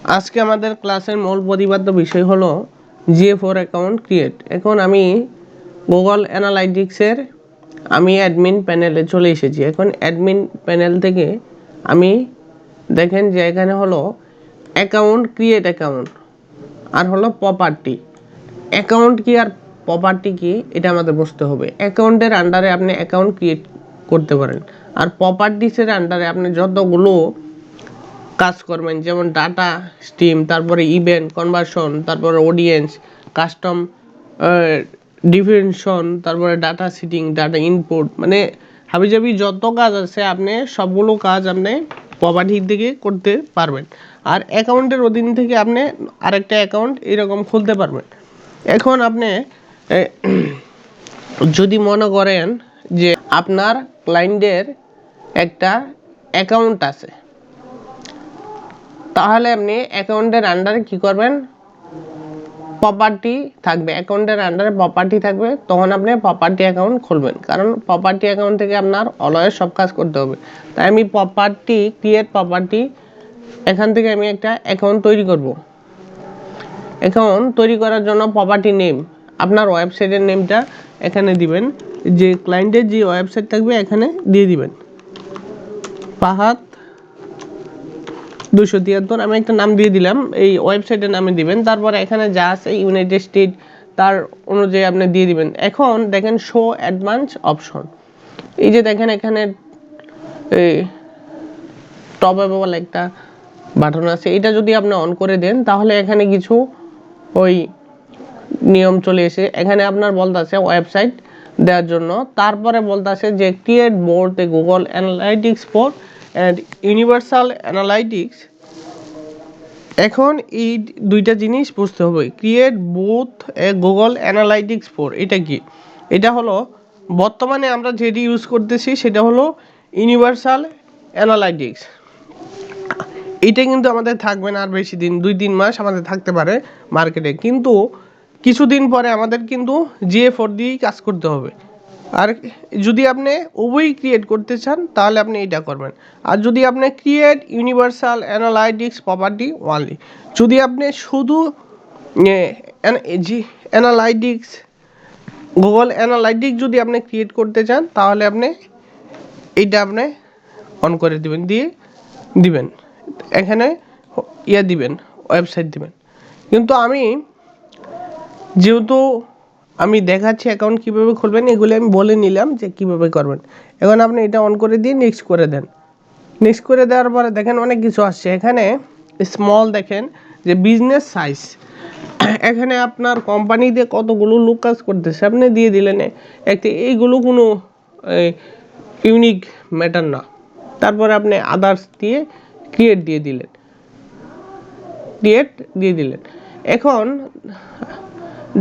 আজকে আমাদের ক্লাসের মূল প্রতিপাদ্য বিষয় হলো GA4 অ্যাকাউন্ট ক্রিয়েট। এখন আমি গুগল অ্যানালাইটিক্সের অ্যাডমিন প্যানেলে চলে এসেছি। এখন অ্যাডমিন প্যানেল থেকে আমি দেখেন যে এখানে হলো অ্যাকাউন্ট ক্রিয়েট অ্যাকাউন্ট আর হলো প্রপার্টি। অ্যাকাউন্ট কি আর প্রপার্টি কি এটা আমাদের বুঝতে হবে। অ্যাকাউন্টের আন্ডারে আপনি অ্যাকাউন্ট ক্রিয়েট করতে পারেন, আর প্রপার্টিসের আন্ডারে আপনি যতগুলো কাজ করবেন, যেমন ডাটা স্ট্রিম, তারপরে ইভেন্ট কনভার্সন, তারপরে অডিয়েন্স, কাস্টম ডিফিনেশন, তারপরে ডাটা সিটিং, ডাটা ইনপুট, মানে হাবিজাবি যত কাজ আছে আপনি সবগুলো কাজ আপনি প্রপার্টি থেকে করতে পারবেন। আর অ্যাকাউন্টের অধীন থেকে আপনি আরেকটা অ্যাকাউন্ট এরকম খুলতে পারবেন। এখন আপনি যদি মনে করেন যে আপনার ক্লায়েন্টের একটা অ্যাকাউন্ট আছে, তাহলে আপনি অ্যাকাউন্টের আন্ডারে কি করবেন, প্রপার্টি থাকবে, অ্যাকাউন্টের আন্ডারে প্রপার্টি থাকবে, তখন আপনি প্রপার্টি অ্যাকাউন্ট খুলবেন। কারণ প্রপার্টি অ্যাকাউন্ট থেকে আপনার অলওয়েজ সব কাজ করতে হবে। তাই আমি প্রপার্টি ক্রিয়েট প্রপার্টি, এখান থেকে আমি একটা অ্যাকাউন্ট তৈরি করব। অ্যাকাউন্ট তৈরি করার জন্য প্রপার্টি নেম, আপনার ওয়েবসাইটের নেমটা এখানে দিবেন, যে ক্লায়েন্টের যে ওয়েবসাইট থাকবে এখানে দিয়ে দিবেন, ফাহাদ 273, আমি একটা নাম দিয়ে দিলাম, এই ওয়েবসাইটের নামে দিবেন। তারপরে এখানে যা আছে ইউনাইটেড স্টেট তার অনুযায়ী আপনি দিয়ে দিবেন। এখন দেখেন শো অ্যাডভান্স অপশন, এই যে দেখেন এখানে এই টপ আপ বলে একটা বাটন আছে, এটা যদি আপনি অন করে দেন তাহলে এখানে কিছু ওই নিয়ম চলে এসে এখানে আপনার বলতেছে ওয়েবসাইট দেওয়ার জন্য। তারপরে বলতেছে যে create both A Google analytics for and universal analytics. এখন এই দুইটা জিনিস বুঝতে হবে, create both A Google analytics for, এটা কি? এটা হলো বর্তমানে আমরা যেটি ইউজ করতেছি সেটা হলো ইউনিভার্সাল অ্যানালাইটিক্স। এটা কিন্তু আমাদের থাকবে না আর বেশি দিন, 2-3 মাস আমাদের থাকতে পারে মার্কেটে, কিন্তু কিছুদিন পরে আমাদের কিন্তু GA4 দিয়েই কাজ করতে হবে। আর যদি আপনি উভয়ই ক্রিয়েট করতে চান তাহলে আপনি এটা করবেন। আর যদি আপনি create universal analytics property only, যদি আপনি শুধু অ্যানালাইটিক্স গুগল অ্যানালাইটিক্স যদি আপনি ক্রিয়েট করতে চান তাহলে আপনি এইটা আপনি অন করে দিবেন এখানে দিবেন, ওয়েবসাইট দিবেন। কিন্তু যেহেতু আমি দেখাচ্ছি অ্যাকাউন্ট কীভাবে খুলবেন, এগুলো আমি বলে নিলাম যে কীভাবে করবেন। এখন আপনি এটা অন করে দিয়ে নেক্সট করে দেন। নেক্সট করে দেওয়ার পরে দেখেন অনেক কিছু আসছে, এখানে স্মল দেখেন যে বিজনেস সাইজ, এখানে আপনার কোম্পানিতে কতগুলো লোক কাজ করতেছে আপনি দিয়ে দিলেন একটা, এইগুলো কোনো ইউনিক ম্যাটার না। তারপরে আপনি আদার্স দিয়ে ক্রিয়েট দিয়ে দিলেন। এখন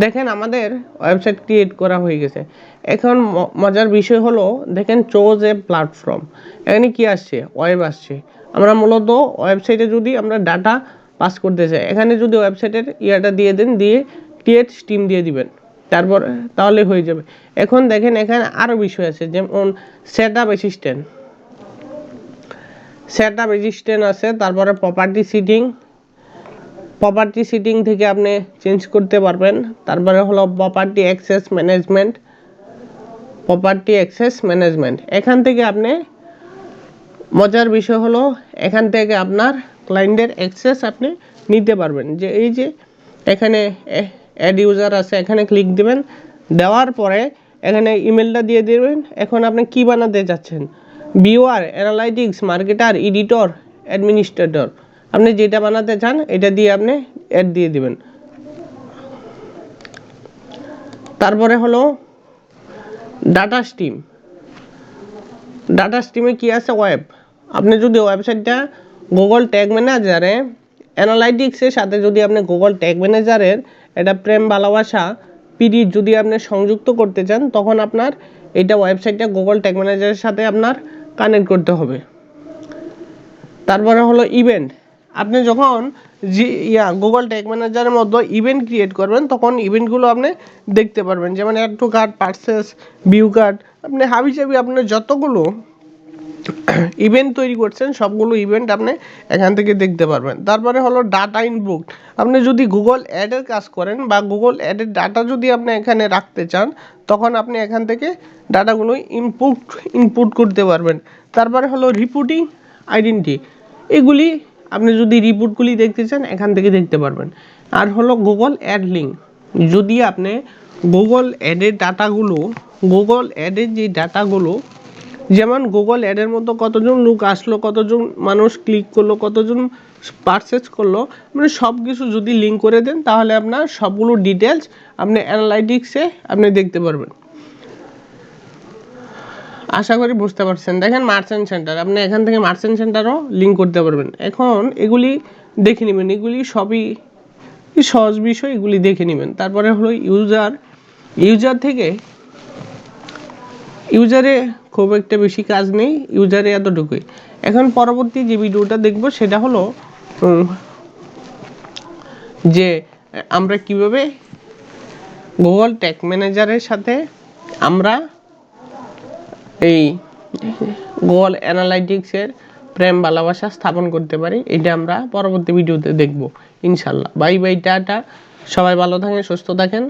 দেখেন আমাদের ওয়েবসাইট ক্রিয়েট করা হয়ে গেছে। এখন মজার বিষয় হলো দেখেন চোজ এ প্ল্যাটফর্ম, এখানে কি আসছে, ওয়েব আসছে। আমরা মূলত ওয়েবসাইটে যদি আমরা ডাটা পাস করতে চাই, এখানে যদি ওয়েবসাইটের ইয়াটা দিয়ে দেন, দিয়ে ক্রিয়েট স্ট্রিম দিয়ে দিবেন, তারপর তাহলে হয়ে যাবে। এখন দেখেন এখানে আরও বিষয় আছে, যেমন সেট আপ অ্যাসিস্ট্যান্ট আছে, তারপরে প্রপার্টি সিটিং থেকে আপনি চেঞ্জ করতে পারবেন। তারপরে হলো প্রপার্টি অ্যাক্সেস ম্যানেজমেন্ট, এখান থেকে আপনি মজার বিষয় হলো এখান থেকে আপনার ক্লায়েন্টের অ্যাক্সেস আপনি নিতে পারবেন। যে এই যে এখানে অ্যাড ইউজার আছে, এখানে ক্লিক দিবেন, দেওয়ার পরে এখানে ইমেলটা দিয়ে দেবেন। এখন আপনি কি বানাতে চাচ্ছেন, viewer, analytics, marketer, editor, administrator, আপনি যেটা বানাতে চান এটা দিয়ে আপনি অ্যাড দিয়ে দিবেন। তারপরে হলো ডাটা স্ট্রিমে কি আছে, ওয়েব। আপনি যদি ওয়েবসাইটটা গুগল ট্যাগ ম্যানেজারে অ্যানালাইটিক্সের সাথে যদি আপনি গুগল ট্যাগ ম্যানেজারের এটা প্রেম ভালোবাসা পিডি যদি আপনি সংযুক্ত করতে চান, তখন আপনার এটা ওয়েবসাইটটা গুগল ট্যাগ ম্যানেজারের সাথে আপনার কানেক্ট করতে হবে। তারপরে হলো ইভেন্ট, আপনি যখন গুগল ট্যাগ ম্যানেজারের মধ্যে ইভেন্ট ক্রিয়েট করবেন তখন ইভেন্টগুলো আপনি দেখতে পারবেন, যেমন add to cart, purchase, view cart, আপনি হাবিজাবি আপনার যতগুলো ইভেন্ট তৈরি করছেন সবগুলো ইভেন্ট আপনি এখান থেকে দেখতে পারবেন। তারপরে হলো ডাটা ইনপুট, আপনি যদি গুগল অ্যাডের কাজ করেন বা গুগল অ্যাডের ডাটা যদি আপনি এখানে রাখতে চান তখন আপনি এখান থেকে ডাটাগুলো ইনপুট করতে পারবেন। তারপরে হলো রিপোর্টিং আইডেন্টি, এগুলি আপনি যদি রিপোর্টগুলি দেখতে চান এখান থেকে দেখতে পারবেন। আর হলো গুগল অ্যাড লিঙ্ক, যদি আপনি গুগল অ্যাডের ডাটাগুলো, গুগল অ্যাডের যে ডাটাগুলো, যেমন গুগল অ্যাডের মতো কতজন লোক আসলো, কতজন মানুষ ক্লিক করলো, কতজন পারচেজ করলো, মানে সব কিছু যদি লিঙ্ক করে দেন তাহলে আপনার সবগুলো ডিটেলস আপনি অ্যানালাইটিক্সে আপনি দেখতে পারবেন। আশা করি বুঝতে পারছেন। দেখেন মার্চেন্ট সেন্টার, আপনি এখান থেকে মার্চেন্ট সেন্টারও লিঙ্ক করতে পারবেন। এখন এগুলি দেখে নেবেন, এগুলি সবই সহজ বিষয়, এগুলি দেখে নেবেন। তারপরে হলো ইউজার থেকে, ইউজারে খুব একটা বেশি কাজ নেই, ইউজারে এতটুকুই। এখন পরবর্তী যে ভিডিওটা দেখব সেটা হলো যে আমরা কিভাবে গুগল ট্যাগ ম্যানেজারের সাথে আমরা এই গুগল অ্যানালাইটিক্সের প্রেম ভালোবাসা স্থাপন করতে পারি, এটা আমরা পরবর্তী ভিডিওতে দেখব ইনশাল্লাহ। বাই বাই, টাটা, সবাই ভালো থাকেন, সুস্থ থাকেন।